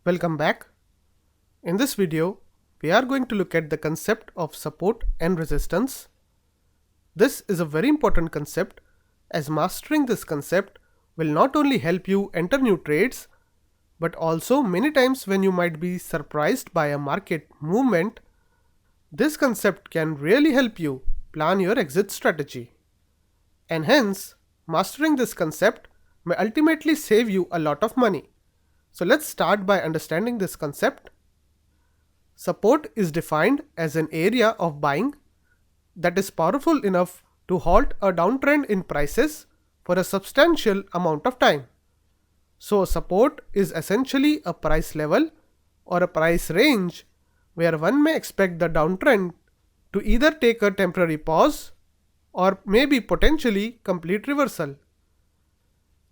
Welcome back. In this video, we are going to look at the concept of support and resistance. This is a very important concept as mastering this concept will not only help you enter new trades, but also many times when you might be surprised by a market movement, this concept can really help you plan your exit strategy. And hence, mastering this concept may ultimately save you a lot of money. So let's start by understanding this concept. Support is defined as an area of buying that is powerful enough to halt a downtrend in prices for a substantial amount of time. So support is essentially a price level or a price range where one may expect the downtrend to either take a temporary pause or maybe potentially complete reversal.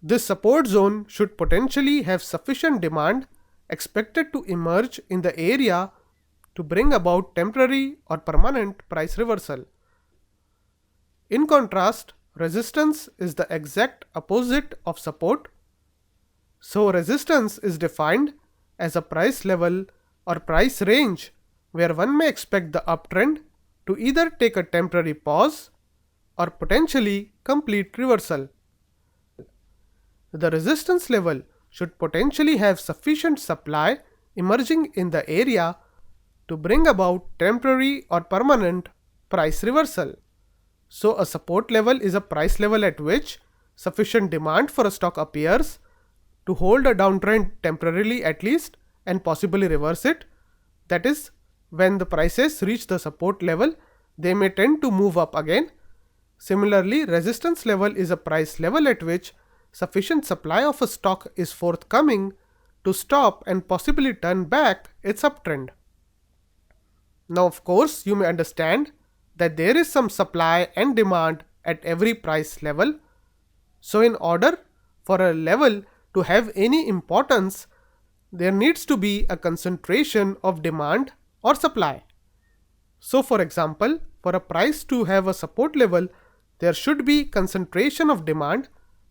This support zone should potentially have sufficient demand expected to emerge in the area to bring about temporary or permanent price reversal. In contrast, resistance is the exact opposite of support. So resistance is defined as a price level or price range where one may expect the uptrend to either take a temporary pause or potentially complete reversal. The resistance level should potentially have sufficient supply emerging in the area to bring about temporary or permanent price reversal. So a support level is a price level at which sufficient demand for a stock appears to hold a downtrend temporarily at least and possibly reverse it. That is, when the prices reach the support level, they may tend to move up again. Similarly, resistance level is a price level at which sufficient supply of a stock is forthcoming to stop and possibly turn back its uptrend. Now, of course, you may understand that there is some supply and demand at every price level. So in order for a level to have any importance, there needs to be a concentration of demand or supply. So for example, for a price to have a support level, there should be concentration of demand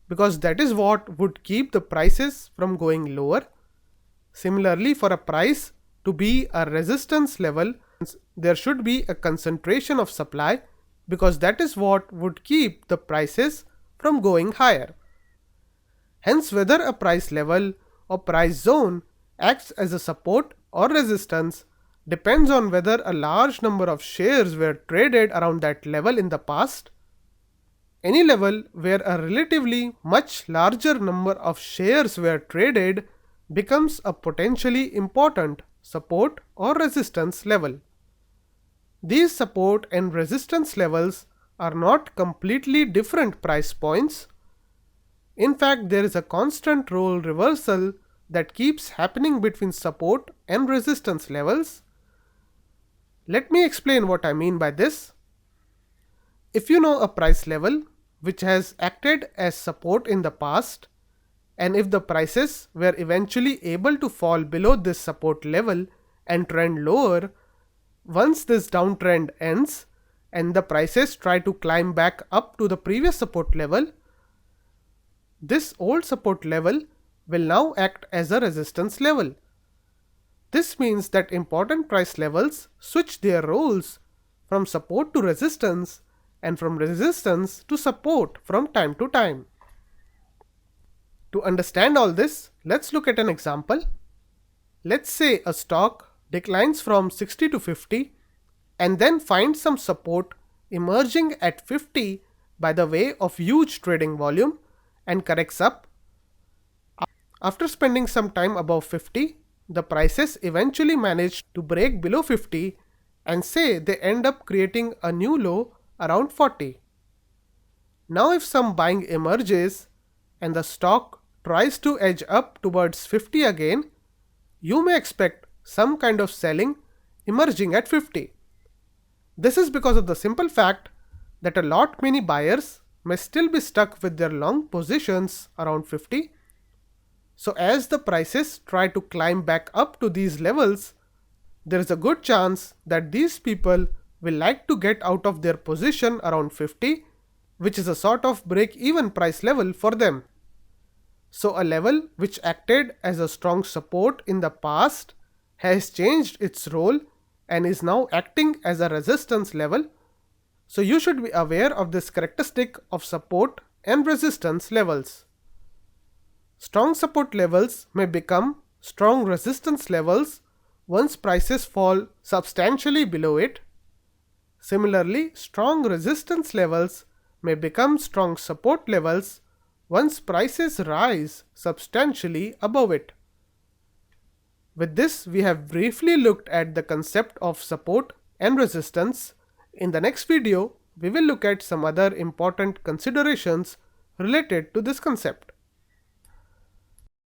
because that is what would keep the prices from going lower. Similarly, for a price to be a resistance level, there should be a concentration of supply because that is what would keep the prices from going higher. Hence, whether a price level or price zone acts as a support or resistance depends on whether a large number of shares were traded around that level in the past. Any level where a relatively much larger number of shares were traded becomes a potentially important support or resistance level. These support and resistance levels are not completely different price points. In fact, there is a constant role reversal that keeps happening between support and resistance levels. Let me explain what I mean by this. If you know a price level which has acted as support in the past, and if the prices were eventually able to fall below this support level and trend lower, once this downtrend ends and the prices try to climb back up to the previous support level, this old support level will now act as a resistance level. This means that important price levels switch their roles from support to resistance and from resistance to support from time to time. To understand all this, let's look at an example. Let's say a stock declines from 60 to 50 and then finds some support emerging at 50 by the way of huge trading volume and corrects up. After spending some time above 50, the prices eventually manage to break below 50 and say they end up creating a new low around 40. Now if some buying emerges and the stock tries to edge up towards 50 again, you may expect some kind of selling emerging at 50. This is because of the simple fact that a lot many buyers may still be stuck with their long positions around 50. So as the prices try to climb back up to these levels, there is a good chance that these people will like to get out of their position around 50, which is a sort of break-even price level for them. So a level which acted as a strong support in the past has changed its role and is now acting as a resistance level. So you should be aware of this characteristic of support and resistance levels. Strong support levels may become strong resistance levels once prices fall substantially below it. Similarly, strong resistance levels may become strong support levels once prices rise substantially above it. With this, we have briefly looked at the concept of support and resistance. In the next video, we will look at some other important considerations related to this concept.